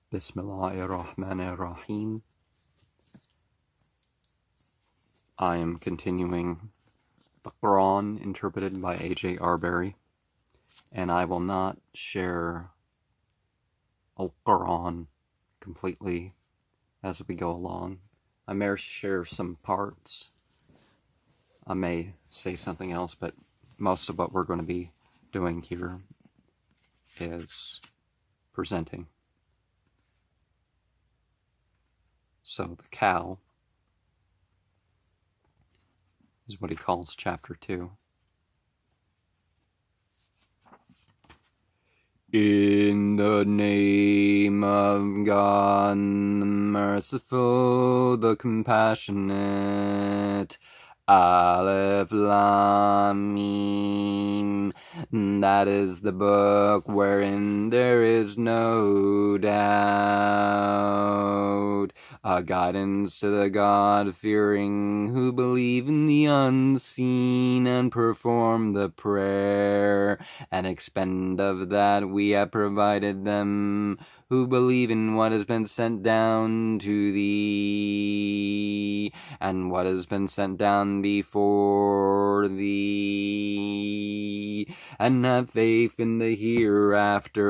Bismillahirrahmanirrahim. I am continuing the Koran Interpreted by A.J. Arberry, and I will not share Al-Quran completely as we go along. I may share some parts. I may say something else, but most of what we're going to be doing here is presenting. So the cow is what he calls chapter 2. In the name of God, the merciful, the compassionate. Aleph Lam Mim. That is the book wherein there is no doubt. A guidance to the God-fearing who believe in the unseen and perform the prayer and expend of that we have provided them who believe in what has been sent down to thee and what has been sent down before thee, and have faith in the hereafter.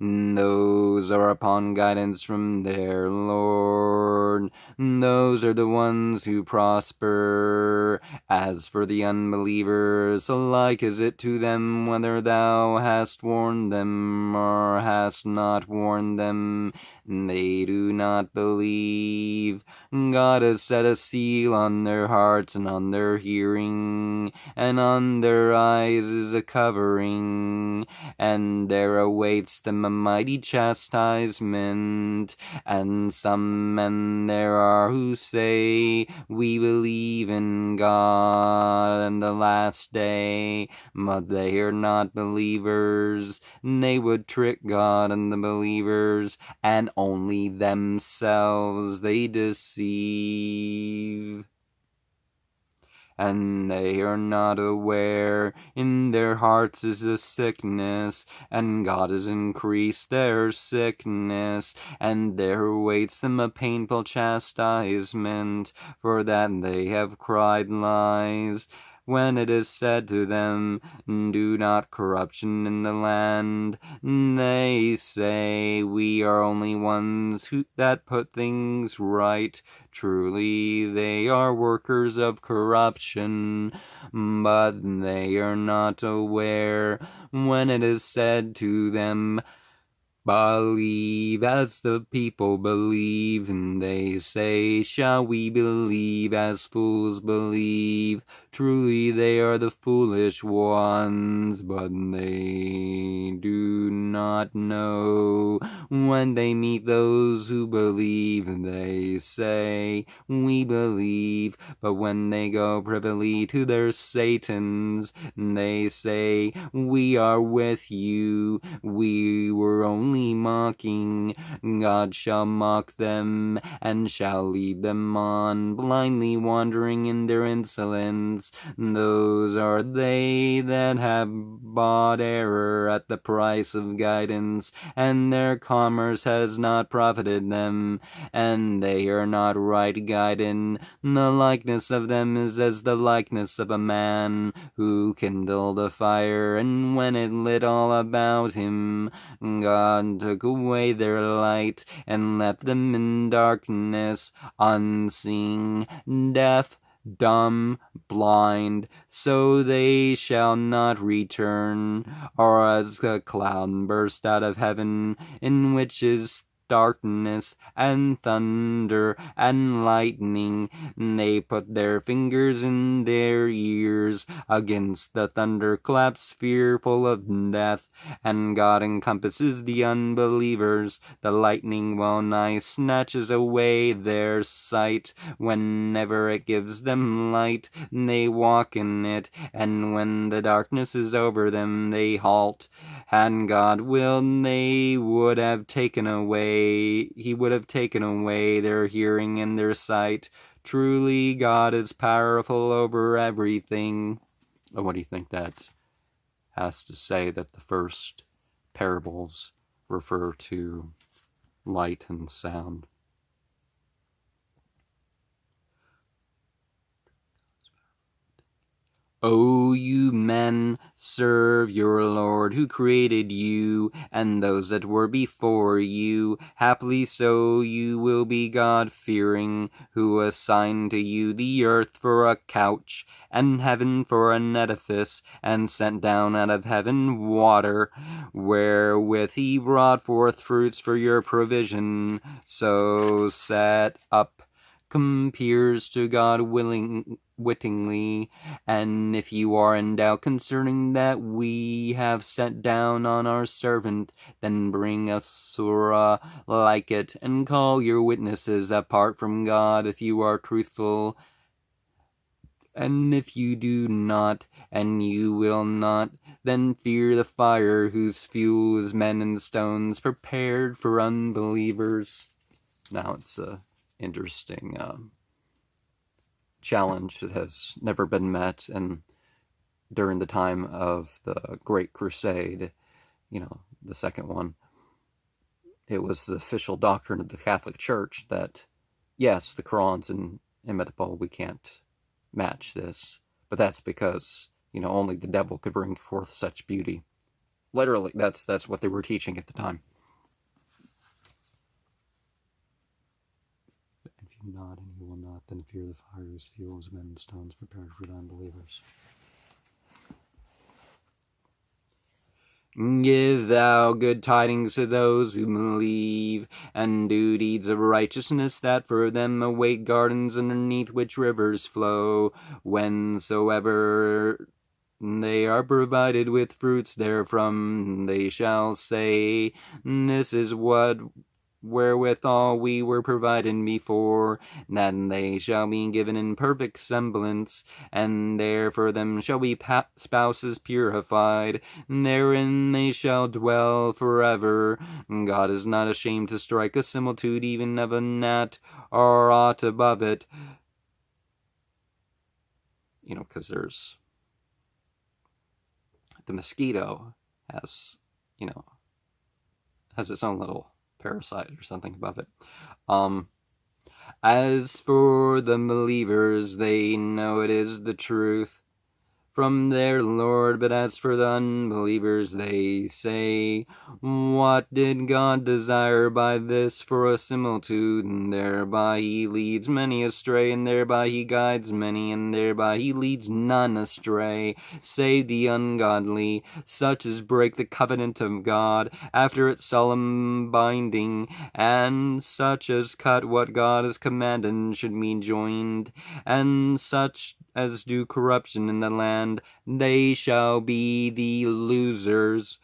Those are upon guidance from their Lord. Those are the ones who prosper. As for the unbelievers, alike is it to them whether thou hast warned them or hast not warned them. They do not believe. God has set a seal on their hearts and on their hearing, and on their eyes is a covering, and there awaits them a mighty chastisement. And some men there are who say, we believe in God and the last day, but they are not believers. They would trick God and the believers, and only themselves they deceive. And they are not aware, in their hearts is a sickness, and God has increased their sickness, and there awaits them a painful chastisement, for that they have cried lies. When it is said to them, do not corruption in the land, they say, we are only ones that put things right. Truly they are workers of corruption, but they are not aware. When it is said to them, believe as the people believe, and they say, shall we believe as fools believe? Truly they are the foolish ones, but they do not know. When they meet those who believe, they say, we believe. But when they go privily to their satans, they say, we are with you. We were only mocking. God shall mock them, and shall lead them on, blindly wandering in their insolence. Those are they that have bought error at the price of guidance, and their commerce has not profited them, and they are not right guided. The likeness of them is as the likeness of a man who kindled a fire, and when it lit all about him, God took away their light, and left them in darkness, unseeing, deaf, dumb, blind, so they shall not return, or as a cloud burst out of heaven, in which is darkness and thunder and lightning. They put their fingers in their ears against the thunderclaps, fearful of death, and God encompasses the unbelievers. The lightning well nigh snatches away their sight. Whenever it gives them light, they walk in it, and when the darkness is over them, they halt. And God willed, He would have taken away their hearing and their sight. Truly God is powerful over everything. What do you think that has to say, that the first parables refer to light and sound. O you men, serve your Lord, who created you, and those that were before you. Haply so you will be God-fearing, who assigned to you the earth for a couch, and heaven for an edifice, and sent down out of heaven water, wherewith he brought forth fruits for your provision. So set up compeers to God wittingly, and if you are in doubt concerning that we have sent down on our servant, then bring a Suwrah like it, and call your witnesses apart from God, if you are truthful. And if you do not, and you will not, then fear the fire whose fuel is men and stones, prepared for unbelievers. Now it's a interesting challenge that has never been met, and during the time of the Great Crusade, the second one, it was the official doctrine of the Catholic Church that, yes, the Quran's inimitable, we can't match this, but that's because, only the devil could bring forth such beauty. Literally, that's what they were teaching at the time. If you not, and you will not, then fear the fire whose fuel is men and stones, prepared for the unbelievers. Give thou good tidings to those who believe, and do deeds of righteousness, that for them await gardens underneath which rivers flow, whensoever they are provided with fruits therefrom. They shall say, this is what wherewithal we were provided before, and they shall be given in perfect semblance, and there for them shall be spouses purified, and therein they shall dwell forever. God is not ashamed to strike a similitude even of a gnat, or aught above it. Because there's the mosquito has its own little parasite or something above it. As for the believers, they know it is the truth from their Lord, but as for the unbelievers, they say, what did God desire by this for a similitude? And thereby he leads many astray, and thereby he guides many, and thereby he leads none astray, save the ungodly, such as break the covenant of God after its solemn binding, and such as cut what God has commanded and should be joined, and such as do corruption in the land, they shall be the losers.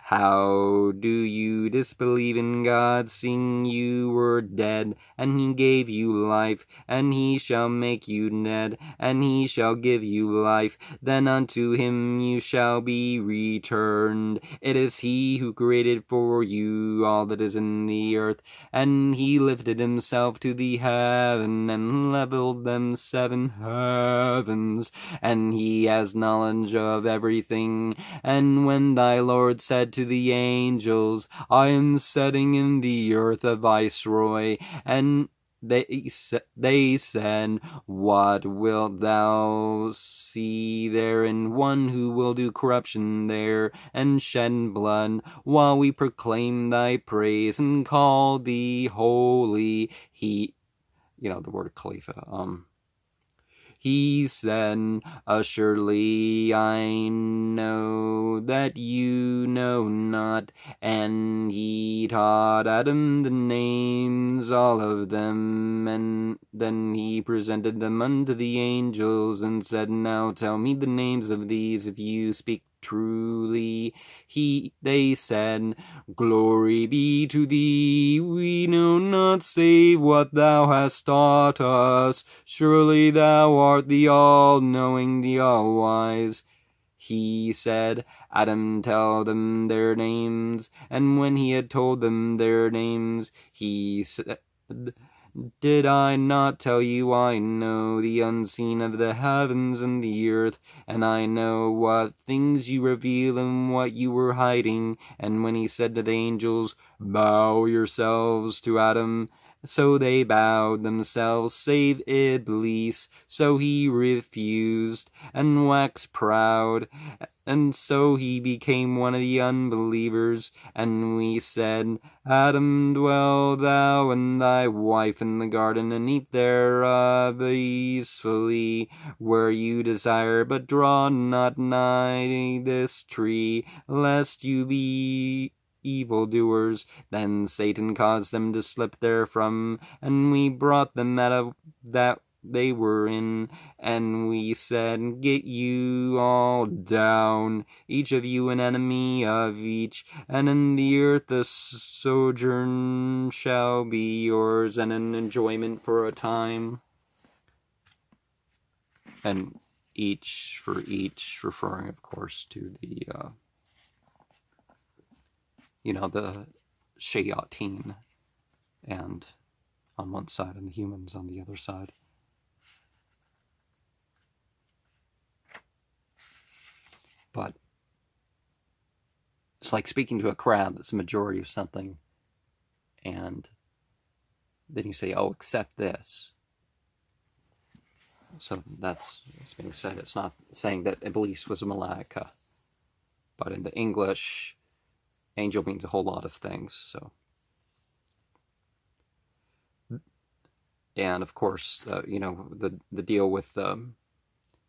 How do you disbelieve in God, seeing you were dead, and he gave you life, and he shall make you dead, and he shall give you life, then unto him you shall be returned. It is he who created for you all that is in the earth, and he lifted himself to the heaven, and leveled them 7 heavens, and he has knowledge of everything. And when thy Lord said to the angels, I am setting in the earth a viceroy, and they said, what wilt thou see therein? One who will do corruption there, and shed blood, while we proclaim thy praise, and call thee holy. The word Khalifa, he said, assuredly I know that you know not. And he taught Adam the names, all of them, and then he presented them unto the angels, and said, now tell me the names of these, if you speak truly. They said, glory be to thee, we know not save what thou hast taught us. Surely thou art the all-knowing, the all-wise. He said, Adam, tell them their names. And when he had told them their names, he said, Did I not tell you I know the unseen of the heavens and the earth, and I know what things you reveal and what you were hiding? And when he said to the angels, Bow yourselves to Adam, so they bowed themselves, save Iblis. So he refused, and waxed proud, and so he became one of the unbelievers. And we said, Adam, dwell thou and thy wife in the garden, and eat thereof peacefully, where you desire, but draw not nigh this tree, lest you be evildoers. Then Satan caused them to slip therefrom, and we brought them out of that they were in, and we said, Get you all down, each of you an enemy of each, and in the earth the sojourn shall be yours, and an enjoyment for a time. And each for each, referring, of course, to the, the shayateen, and on one side, and the humans on the other side. But it's like speaking to a crowd that's a majority of something, and then you say, oh, accept this. So that's what's being said. It's not saying that Iblis was a malaika, but in the English, angel means a whole lot of things. So, and of course, the deal with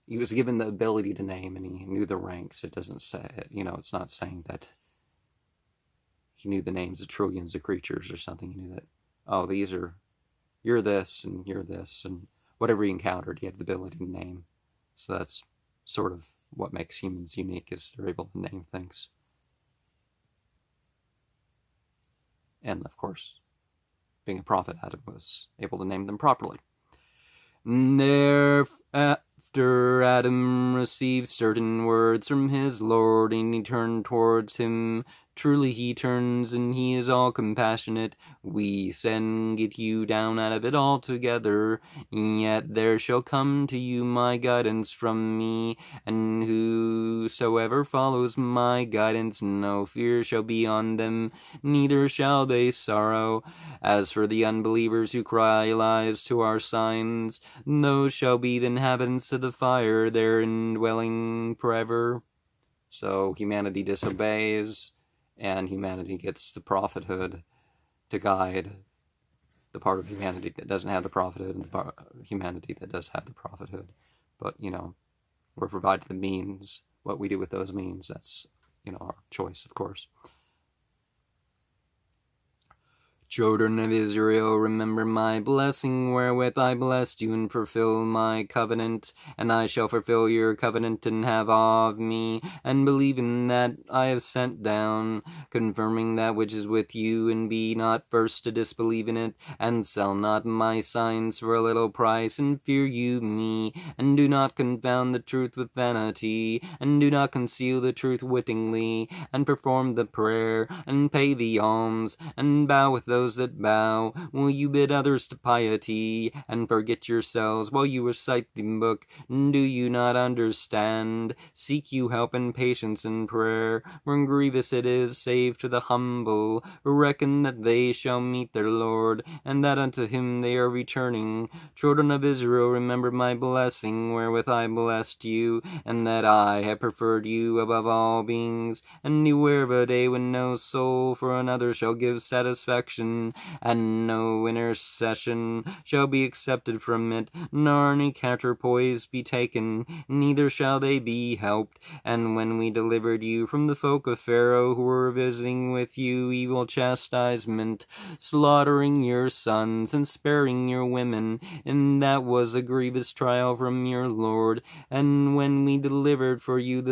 he was given the ability to name, and he knew the ranks. It doesn't say, it's not saying that he knew the names of trillions of creatures or something. He knew that, oh, you're this, and whatever he encountered, he had the ability to name. So that's sort of what makes humans unique, is they're able to name things. And of course, being a prophet, Adam was able to name them properly. After Adam received certain words from his Lord, and he turned towards him. Truly he turns, and he is all compassionate. We send get you down out of it altogether. Yet there shall come to you my guidance from me, and whosoever follows my guidance, no fear shall be on them, neither shall they sorrow. As for the unbelievers who cry lies to our signs, those shall be the inhabitants of the fire, therein dwelling forever. So humanity disobeys, and humanity gets the prophethood to guide the part of humanity that doesn't have the prophethood, and the part of humanity that does have the prophethood. But, we're provided the means. What we do with those means, that's, our choice, of course. Children of Israel, remember my blessing wherewith I blessed you, and fulfill my covenant. And I shall fulfill your covenant, and have awe of me, and believe in that I have sent down, confirming that which is with you, and be not first to disbelieve in it, and sell not my signs for a little price, and fear you me, and do not confound the truth with vanity, and do not conceal the truth wittingly, and perform the prayer, and pay the alms, and bow with those that bow. Will you bid others to piety, and forget yourselves while you recite the book? Do you not understand? Seek you help and patience in prayer, when grievous it is, save to the humble. Reckon that they shall meet their Lord, and that unto him they are returning. Children of Israel, remember my blessing wherewith I blessed you, and that I have preferred you above all beings, and beware of a day when no soul for another shall give satisfaction, and no intercession shall be accepted from it, nor any counterpoise be taken, neither shall they be helped. And when we delivered you from the folk of Pharaoh, who were visiting with you evil chastisement, slaughtering your sons and sparing your women, and that was a grievous trial from your Lord. And when we divided for you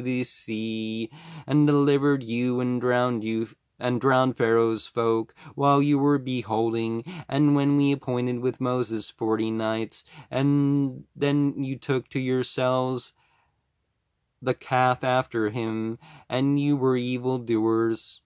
the sea, and delivered you and drowned Pharaoh's folk, while you were beholding, and when we appointed with Moses 40 nights, and then you took to yourselves the calf after him, and you were evildoers.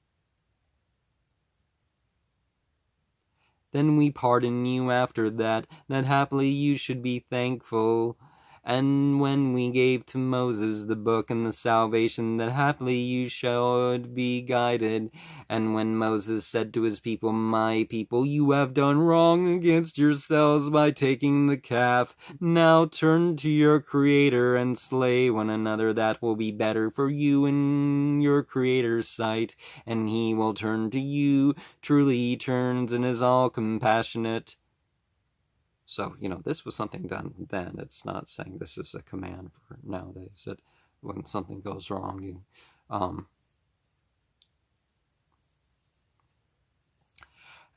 Then we pardon you after that haply you should be thankful. And when we gave to Moses the book and the salvation, that haply you should be guided. And when Moses said to his people, my people, you have done wrong against yourselves by taking the calf. Now turn to your Creator and slay one another. That will be better for you in your Creator's sight. And he will turn to you. Truly he turns and is all compassionate. So, this was something done then. It's not saying this is a command for nowadays, that when something goes wrong, you,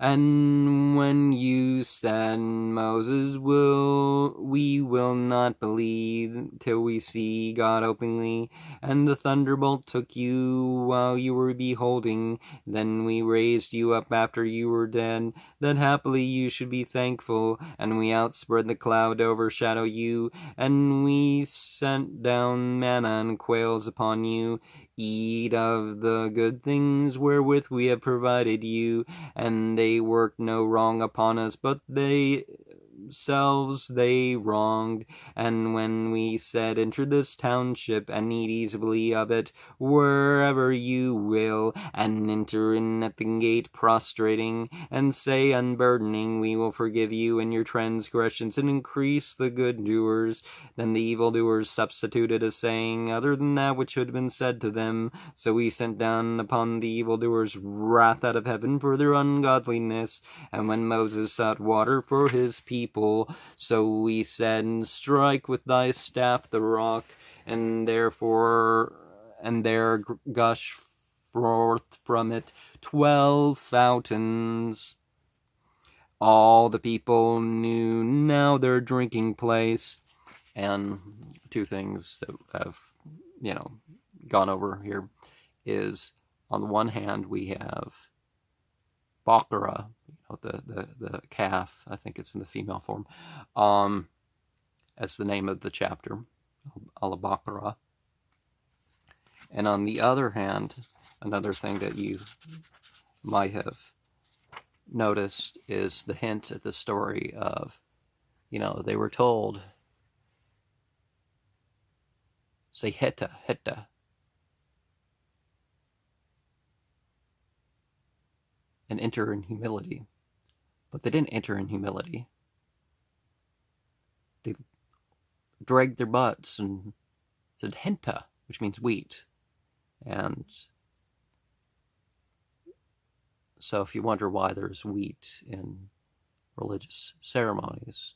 and when you said, Moses, we will not believe till we see God openly, and the thunderbolt took you while you were beholding, then we raised you up after you were dead, that happily you should be thankful, and we outspread the cloud to overshadow you, and we sent down manna and quails upon you. Eat of the good things wherewith we have provided you, and they worked no wrong upon us, but themselves they wronged. And when we said, enter this township, and eat easily of it, wherever you will, and enter in at the gate prostrating, and say unburdening, we will forgive you and your transgressions, and increase the good doers. Then the evildoers substituted a saying other than that which had been said to them. So we sent down upon the evildoers wrath out of heaven for their ungodliness. And when Moses sought water for his people, so we said, strike with thy staff the rock, and there gush forth from it 12 fountains. All the people knew now their drinking place. And two things that have, gone over here is, on the one hand, we have Bakara, the calf. I think it's in the female form. That's the name of the chapter, Al-Bakara. And on the other hand, another thing that you might have noticed is the hint at the story of, they were told, say heta, and enter in humility. But they didn't enter in humility. They dragged their butts and said henta, which means wheat. And so if you wonder why there's wheat in religious ceremonies,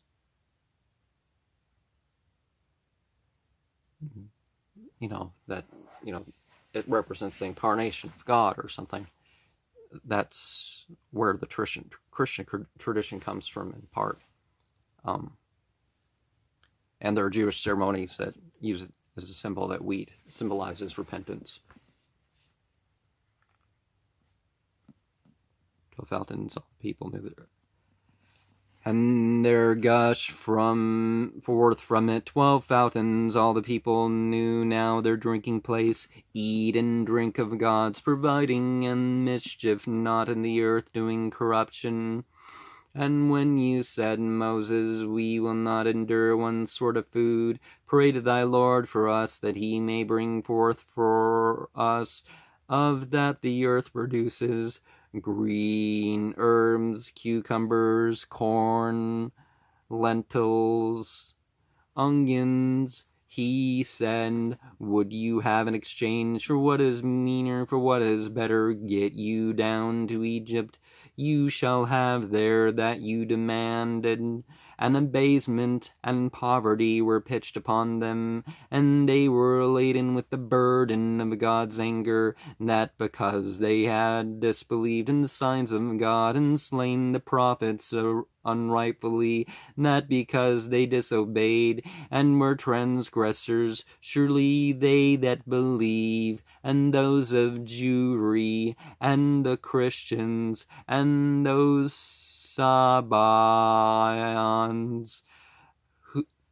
it represents the incarnation of God or something. That's where the Christian tradition comes from, in part. And there are Jewish ceremonies that use it as a symbol, that wheat symbolizes repentance. 12 fountains, all people knew it. And there gush forth from it 12 fountains, all the people knew now their drinking place. Eat and drink of God's providing, and mischief not in the earth doing corruption. And when you said, Moses, we will not endure one sort of food, pray to thy Lord for us, that he may bring forth for us of that the earth produces, green herbs, cucumbers, corn, lentils, onions. He said, would you have an exchange for what is meaner, for what is better? Get you down to Egypt. You shall have there that you demanded. And abasement and poverty were pitched upon them, and they were laden with the burden of God's anger, that because they had disbelieved in the signs of God and slain the prophets unrightfully, that because they disobeyed and were transgressors, surely they that believe, and those of Jewry, and the Christians, and those Sabaeans,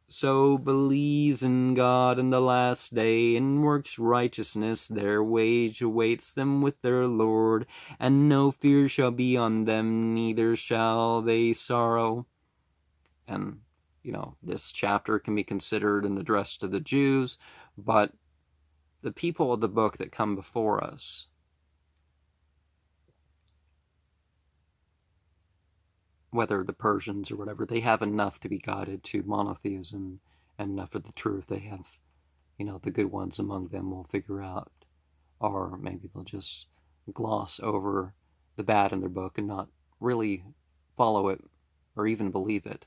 so believes in God in the last day, and works righteousness, their wage awaits them with their Lord, and no fear shall be on them, neither shall they sorrow. And, this chapter can be considered an address to the Jews, but the people of the book that come before us, whether the Persians or whatever, they have enough to be guided to monotheism and enough of the truth. They have, the good ones among them will figure out, or maybe they'll just gloss over the bad in their book and not really follow it or even believe it.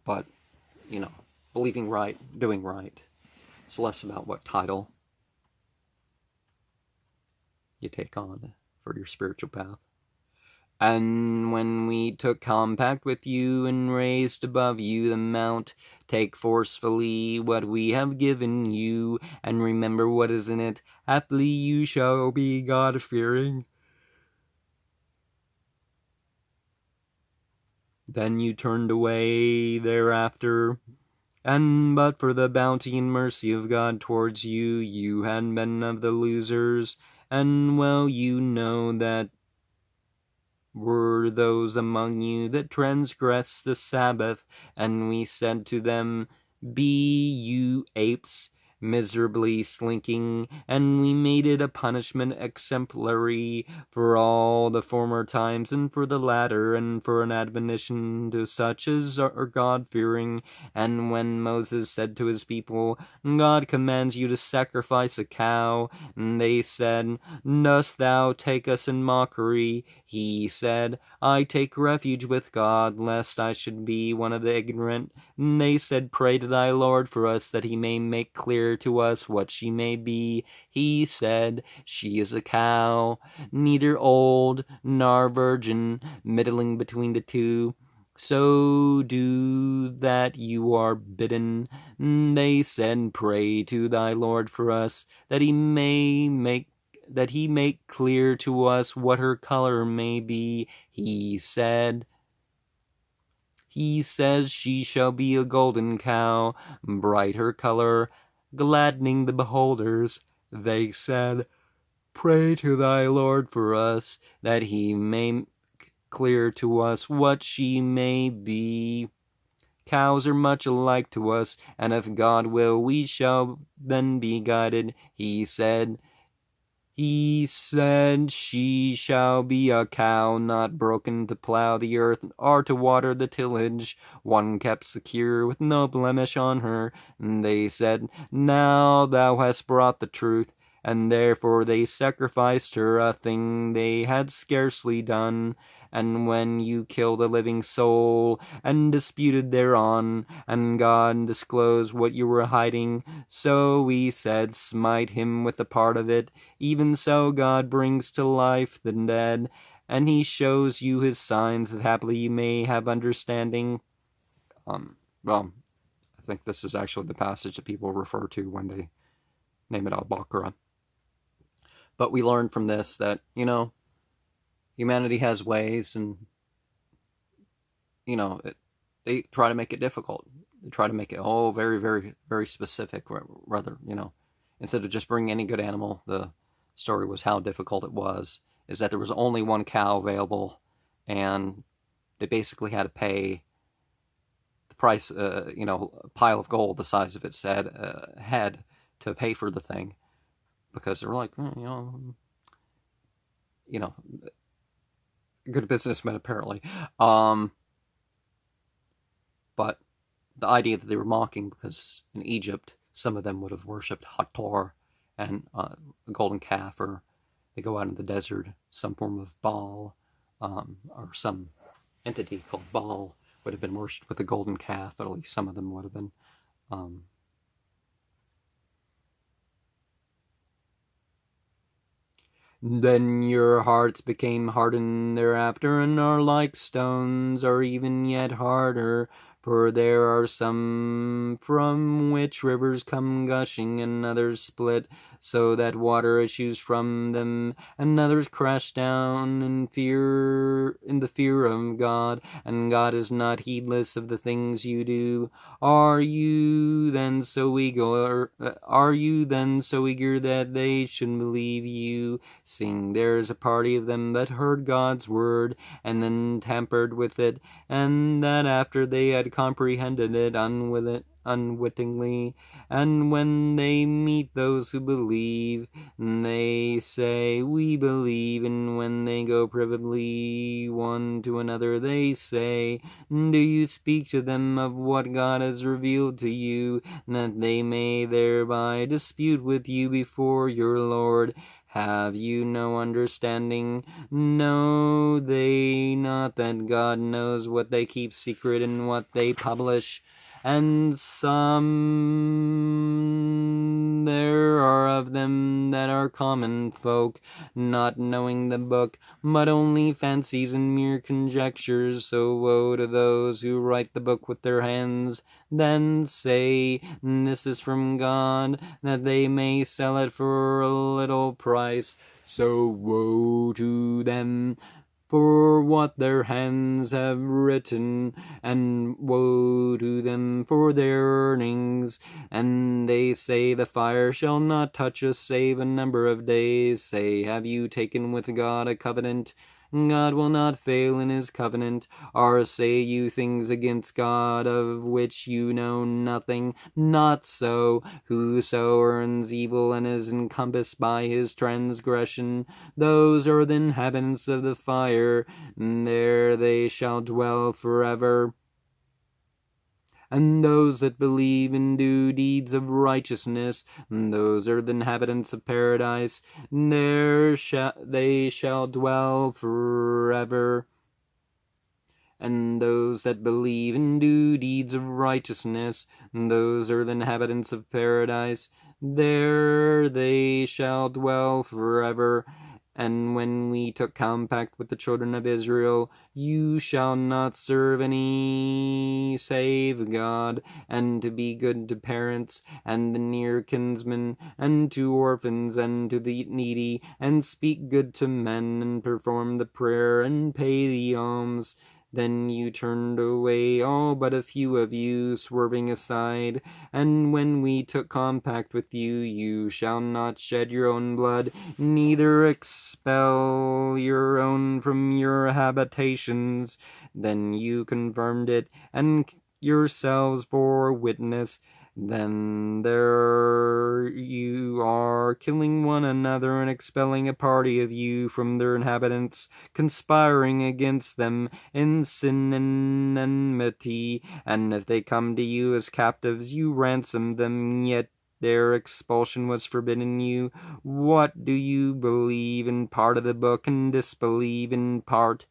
But, believing right, doing right, it's less about what title you take on for your spiritual path. And when we took compact with you and raised above you the mount, take forcefully what we have given you, and remember what is in it. Haply you shall be God-fearing. Then you turned away thereafter, and but for the bounty and mercy of God towards you, you had been of the losers. And well you know that were those among you that transgressed the Sabbath, and we said to them, be you apes, miserably slinking, and we made it a punishment exemplary for all the former times and for the latter, and for an admonition to such as are God-fearing. And when Moses said to his people, God commands you to sacrifice a cow, and they said, dost thou take us in mockery? He said, I take refuge with God, lest I should be one of the ignorant. And they said, pray to thy Lord for us, that he may make clear to us what she may be. He said, she is a cow, neither old nor virgin, middling between the two. So do that you are bidden. They said, pray to thy Lord for us, that he make clear to us what her color may be. He says she shall be a golden cow, bright her color, gladdening the beholders. They said, pray to thy Lord for us, that he may clear to us what she may be. Cows are much alike to us, and if God will, we shall then be guided. He said, she shall be a cow, not broken to plow the earth or to water the tillage, one kept secure with no blemish on her. And they said, now thou hast brought the truth. And therefore they sacrificed her, a thing they had scarcely done. And when you killed a living soul, and disputed thereon, and God disclosed what you were hiding, so we said, smite him with a part of it. Even so God brings to life the dead, and he shows you his signs, that haply you may have understanding. Well, I think this is actually the passage that people refer to when they name it Al-Baqarah. But we learn from this that, humanity has ways, and, they try to make it difficult. They try to make it very, very, very specific, rather, instead of just bringing any good animal. The story was how difficult it was, is that there was only one cow available, and they basically had to pay the price, a pile of gold the size of its head to pay for the thing, because they were like, good businessmen apparently. But the idea that they were mocking, because in Egypt some of them would have worshipped Hathor and a golden calf, or they go out in the desert, some form of Baal, or some entity called Baal would have been worshipped with a golden calf. At least some of them would have been. Then your hearts became hardened thereafter, and are like stones, or even yet harder. For there are some from which rivers come gushing, and others split, so that water issues from them, and others crash down in the fear of God, and God is not heedless of the things you do. Are you then so eager that they should believe you? Seeing there's a party of them that heard God's word, and then tampered with it, and that after they had comprehended it unwittingly, and when they meet those who believe, they say, we believe, and when they go privately one to another, they say, do you speak to them of what God has revealed to you, that they may thereby dispute with you before your Lord? Have you no understanding? Know they not that God knows what they keep secret and what they publish? And some there are of them that are common folk, not knowing the book, but only fancies and mere conjectures. So woe to those who write the book with their hands, then say, this is from God, that they may sell it for a little price. So woe to them for what their hands have written, and woe to them for their earnings. And they say, the fire shall not touch us save a number of days. Say, have you taken with God a covenant? God will not fail in his covenant. Or say you things against God of which you know nothing? Not so. Whoso earns evil and is encompassed by his transgression, those are the inhabitants of the fire, and there they shall dwell forever. And those that believe and do deeds of righteousness, those are the inhabitants of paradise, and there they shall dwell forever. And those that believe and do deeds of righteousness, those are the inhabitants of paradise, there they shall dwell forever. And when we took compact with the children of Israel, you shall not serve any save God, and to be good to parents, and the near kinsmen, and to orphans, and to the needy, and speak good to men, and perform the prayer, and pay the alms. Then you turned away, all but a few of you, swerving aside. And when we took compact with you, you shall not shed your own blood, neither expel your own from your habitations. Then you confirmed it, and yourselves bore witness. Then there you are, killing one another and expelling a party of you from their inhabitants, conspiring against them in sin and enmity. And if they come to you as captives, you ransom them, yet their expulsion was forbidden you. What do you believe in part of the book and disbelieve in part?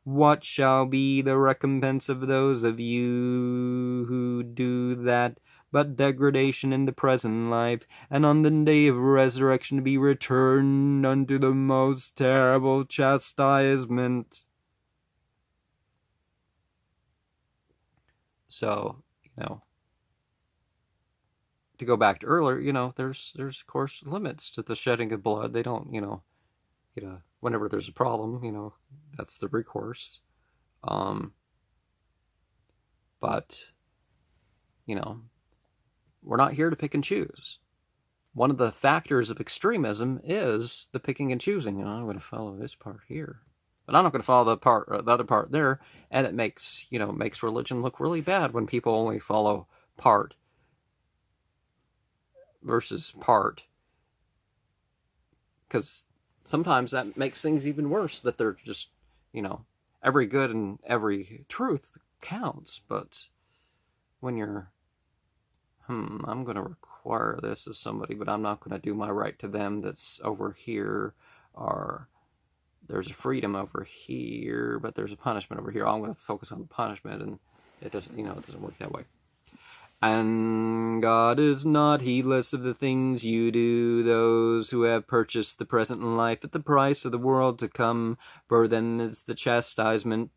What shall be the recompense of those of you who do that? But degradation in the present life, and on the day of resurrection to be returned unto the most terrible chastisement. So, to go back to earlier, there's of course limits to the shedding of blood. They don't, whenever there's a problem, that's the recourse. But, we're not here to pick and choose. One of the factors of extremism is the picking and choosing. I'm going to follow this part here, but I'm not going to follow the other part there. And it makes religion look really bad when people only follow part versus part, because sometimes that makes things even worse. That they're just, every good and every truth counts, but when you're I'm going to require this of somebody, but I'm not going to do my right to them that's over here, or there's a freedom over here, but there's a punishment over here. I'm going to focus on the punishment, and it doesn't work that way. And God is not heedless of the things you do, those who have purchased the present life at the price of the world to come, for them is the chastisement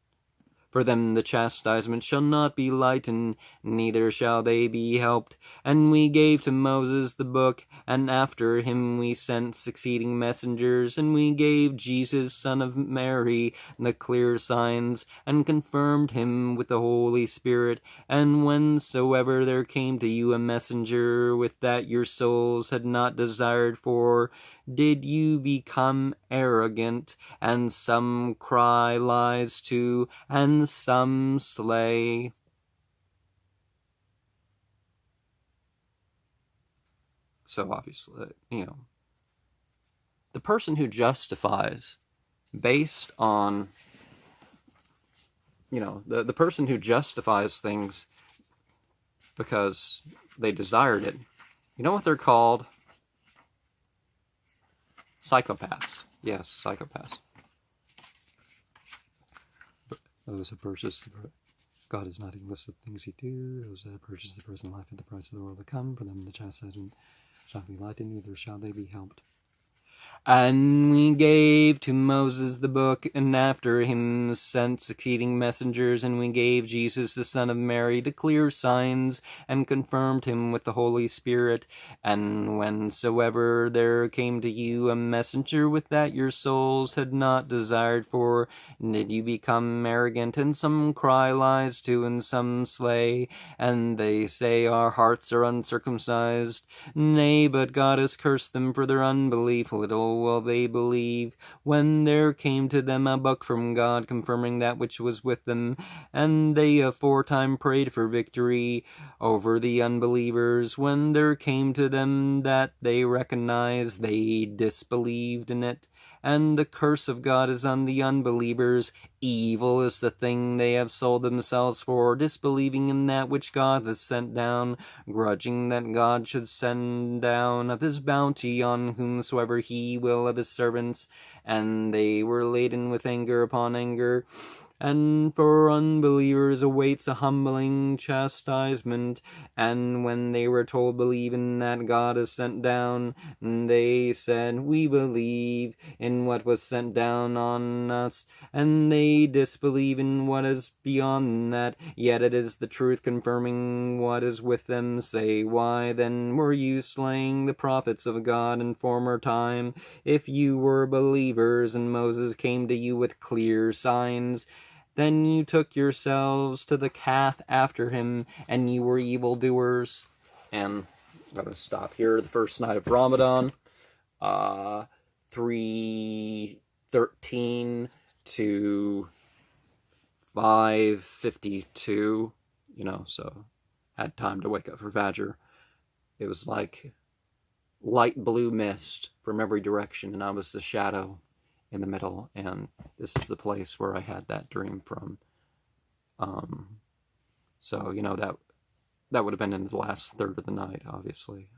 For them the chastisement shall not be lightened, neither shall they be helped. And we gave to Moses the book, and after him we sent succeeding messengers, and we gave Jesus, son of Mary, the clear signs, and confirmed him with the Holy Spirit. And whensoever there came to you a messenger with that your souls had not desired for, did you become arrogant, and some cry lies too, and some slay. So obviously, the person who justifies based on, the person who justifies things because they desired it, you know what they're called? Psychopaths. Yes, psychopaths. Those who purchase God is not illicit things he do. Those that purchase the present life at the price of the world to come, for them the chastisement shall be lightened, neither shall they be helped. And we gave to Moses the book, and after him sent succeeding messengers, and we gave Jesus, the son of Mary, the clear signs, and confirmed him with the Holy Spirit. And whensoever there came to you a messenger with that your souls had not desired for, did you become arrogant, and some cry lies too, and some slay, and they say our hearts are uncircumcised. Nay, but God has cursed them for their unbelief. Little will they believe, when there came to them a book from God, confirming that which was with them, and they aforetime prayed for victory over the unbelievers. When there came to them that they recognized, they disbelieved in it. And the curse of God is on the unbelievers. Evil is the thing they have sold themselves for, disbelieving in that which God has sent down, grudging that God should send down of his bounty on whomsoever he will of his servants. And they were laden with anger upon anger. And for unbelievers awaits a humbling chastisement. And when they were told, believe in that God has sent down, they said, we believe in what was sent down on us, and they disbelieve in what is beyond that. Yet it is the truth confirming what is with them. Say, why then were you slaying the prophets of God in former time, if you were believers, and Moses came to you with clear signs? Then you took yourselves to the calf after him, and you were evildoers. And I'm going to stop here. The first night of Ramadan, 3:13 to 5:52. So had time to wake up for Fajr. It was like light blue mist from every direction, and I was the shadow in the middle, and this is the place where I had that dream from. So that would have been in the last third of the night, obviously.